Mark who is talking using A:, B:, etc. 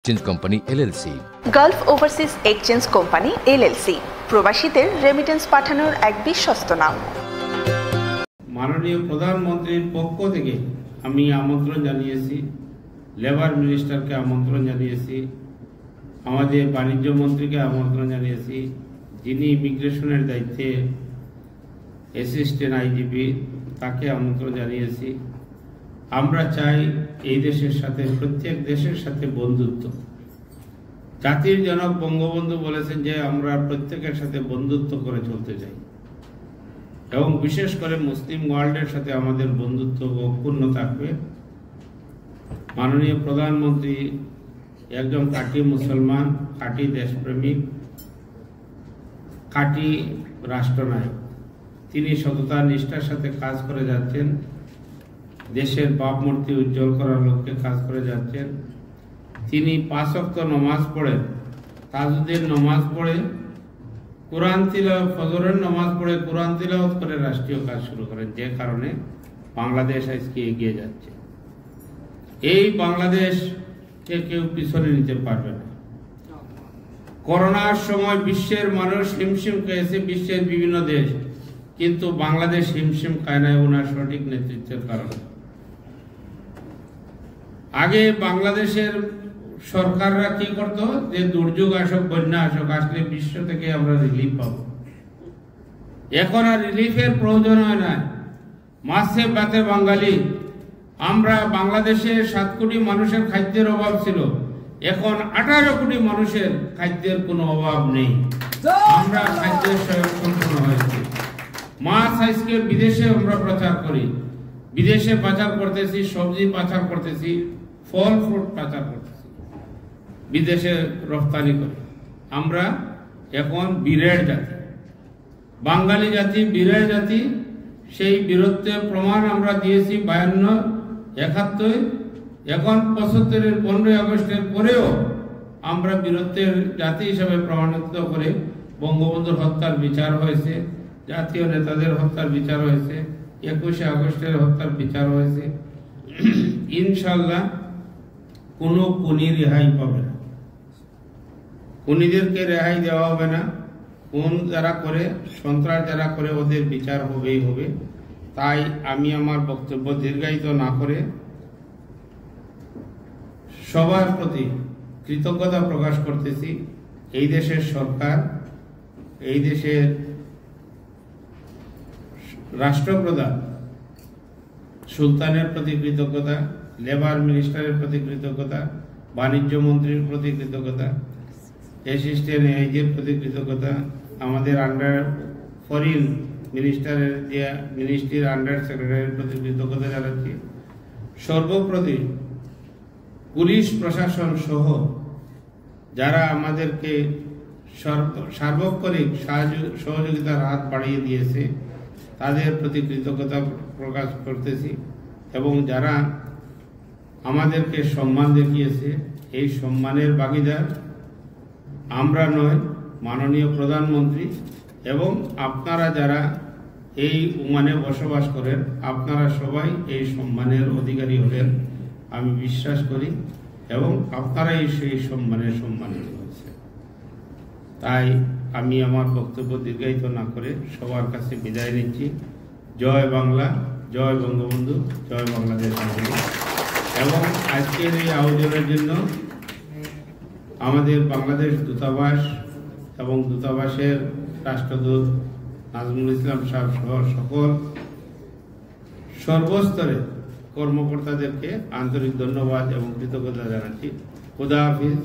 A: Exchange company LLC,
B: Gulf overseas exchange company LLC, প্রবাসীদের remittance পাঠানোর এক বিশ্বস্ত নাম।
C: মাননীয় প্রধানমন্ত্রীর পক্ষ থেকে আমি আমন্ত্রণ জানিয়েছি, লেবার মিনিস্টারকে আমন্ত্রণ জানিয়েছি, আমাদের বাণিজ্য মন্ত্রীকে আমন্ত্রণ জানিয়েছি, যিনি ইমিগ্রেশনের দায়িত্বে অ্যাসিস্ট্যান্ট আইজিপি তাকে আমন্ত্রণ জানিয়েছি। আমরা চাই এই দেশের সাথে, প্রত্যেক দেশের সাথে বন্ধুত্ব। জাতির জনক বঙ্গবন্ধু বলেছেন যে আমরা প্রত্যেকের সাথে বন্ধুত্ব করে চলতে চাই এবং বিশেষ করে মুসলিম ওয়ার্ল্ডের সাথে আমাদের বন্ধুত্ব অক্ষুণ্ণ থাকবে। মাননীয় প্রধানমন্ত্রী একজন খাঁটি মুসলমান, খাঁটি দেশপ্রেমিক, খাঁটি রাষ্ট্রনায়ক। তিনি সততা নিষ্ঠার সাথে কাজ করে যাচ্ছেন, দেশের ভাবমূর্তি উজ্জ্বল করার লক্ষ্যে কাজ করে যাচ্ছেন। তিনি 5 ওয়াক্ত নমাজ পড়ে, তাহাজ্জুদের নমাজ পড়ে, কোরআন তিলাওয়াত, ফজরের নমাজ পড়ে কোরআন তিলাওয়াত করে রাষ্ট্রীয় কাজ শুরু করেন, যে কারণে বাংলাদেশ আজকে এগিয়ে যাচ্ছে। এই বাংলাদেশকে কেউ পিছনে নিতে পারবে না। করোনার সময় বিশ্বের মানুষ হিমশিম খেয়েছে, বিশ্বের বিভিন্ন দেশ, কিন্তু বাংলাদেশ হিমশিম খায় নাই ওনার সঠিক নেতৃত্বের কারণে। আগে বাংলাদেশের সরকাররা কি করতো, যে দুর্যোগ আসুক, বন্যা আসুক, আসলে বিশ্ব থেকে আমরা রিলিফ পাব। এখন আর রিলিফের প্রয়োজন হয় না। মাছে ভাতে বাঙালি। আমরা বাংলাদেশে 7 কোটি মানুষের খাদ্যের অভাব ছিল, এখন 18 কোটি মানুষের খাদ্যের কোনো অভাব নেই। আমরা খাদ্যের স্বয়ংসম্পূর্ণ হয়েছি। মাছ আজকে বিদেশে আমরা প্রচার করি, বিদেশে পাচার করতেছি, সবজি পাচার করতেছি, ফল ফ্রুট পাচার করতেছি, বিদেশে রপ্তানি করি। আমরা এখন বীরের জাতি, বাঙালি জাতি, বীরের জাতি। সেই বীরত্বের প্রমাণ আমরা দিয়েছি 52, 71, এখন 75-এর 15ই আগস্টের পরেও আমরা বীরত্বের জাতি হিসেবে প্রমাণিত করে বঙ্গবন্ধুর হত্যার বিচার হয়েছে, জাতীয় নেতাদের হত্যার বিচার হয়েছে, 21শে আগস্টের হত্যার বিচার হয়েছে। ইনশাল্লাহ কোনো খুনি রেহাই পাবে না, খুনিদেরকে রেহাই দেওয়া হবে না। খুন যারা করে, সন্ত্রাস যারা করে, ওদের বিচার হবেই হবে। তাই আমি আমার বক্তব্য দীর্ঘায়িত না করে সবার প্রতি কৃতজ্ঞতা প্রকাশ করতেছি। এই দেশের সরকার, এই দেশের রাষ্ট্রপ্রধান সুলতানের প্রতি কৃতজ্ঞতা, লেবার মিনিস্টারের প্রতি কৃতজ্ঞতা, বাণিজ্য মন্ত্রীর প্রতি কৃতজ্ঞতা, অ্যাসিস্ট্যান্ট আইজির প্রতি কৃতজ্ঞতা, আমাদের আন্ডার ফরেন মিনিস্টারের যে মিনিস্ট্রির আন্ডার সেক্রেটারির প্রতি কৃতজ্ঞতা জানাচ্ছি। সর্বপ্রতি পুলিশ প্রশাসন সহ যারা আমাদেরকে সার্বক্ষণিক সহযোগিতার হাত বাড়িয়ে দিয়েছে, তাদের প্রতি কৃতজ্ঞতা প্রকাশ করতেছি। এবং যারা আমাদেরকে সম্মান দেখিয়েছে, এই সম্মানের ভাগীদার আমরা নয়, মাননীয় প্রধানমন্ত্রী এবং আপনারা যারা এই ওমানে বসবাস করেন, আপনারা সবাই এই সম্মানের অধিকারী হলেন আমি বিশ্বাস করি, এবং আপনারাই সেই সম্মানের সম্মানিত হয়েছে। তাই আমি আমার বক্তব্য দীর্ঘায়িত না করে সবার কাছে বিদায় নিচ্ছি। জয় বাংলা, জয় বঙ্গবন্ধু, জয় বাংলাদেশ। এবং আজকের এই আয়োজনের জন্য আমাদের বাংলাদেশ দূতাবাস এবং দূতাবাসের রাষ্ট্রদূত নাজমুল ইসলাম সাহেব সহ সকল সর্বস্তরের কর্মকর্তাদেরকে আন্তরিক ধন্যবাদ এবং কৃতজ্ঞতা জানাচ্ছি। খুদা হাফিজ।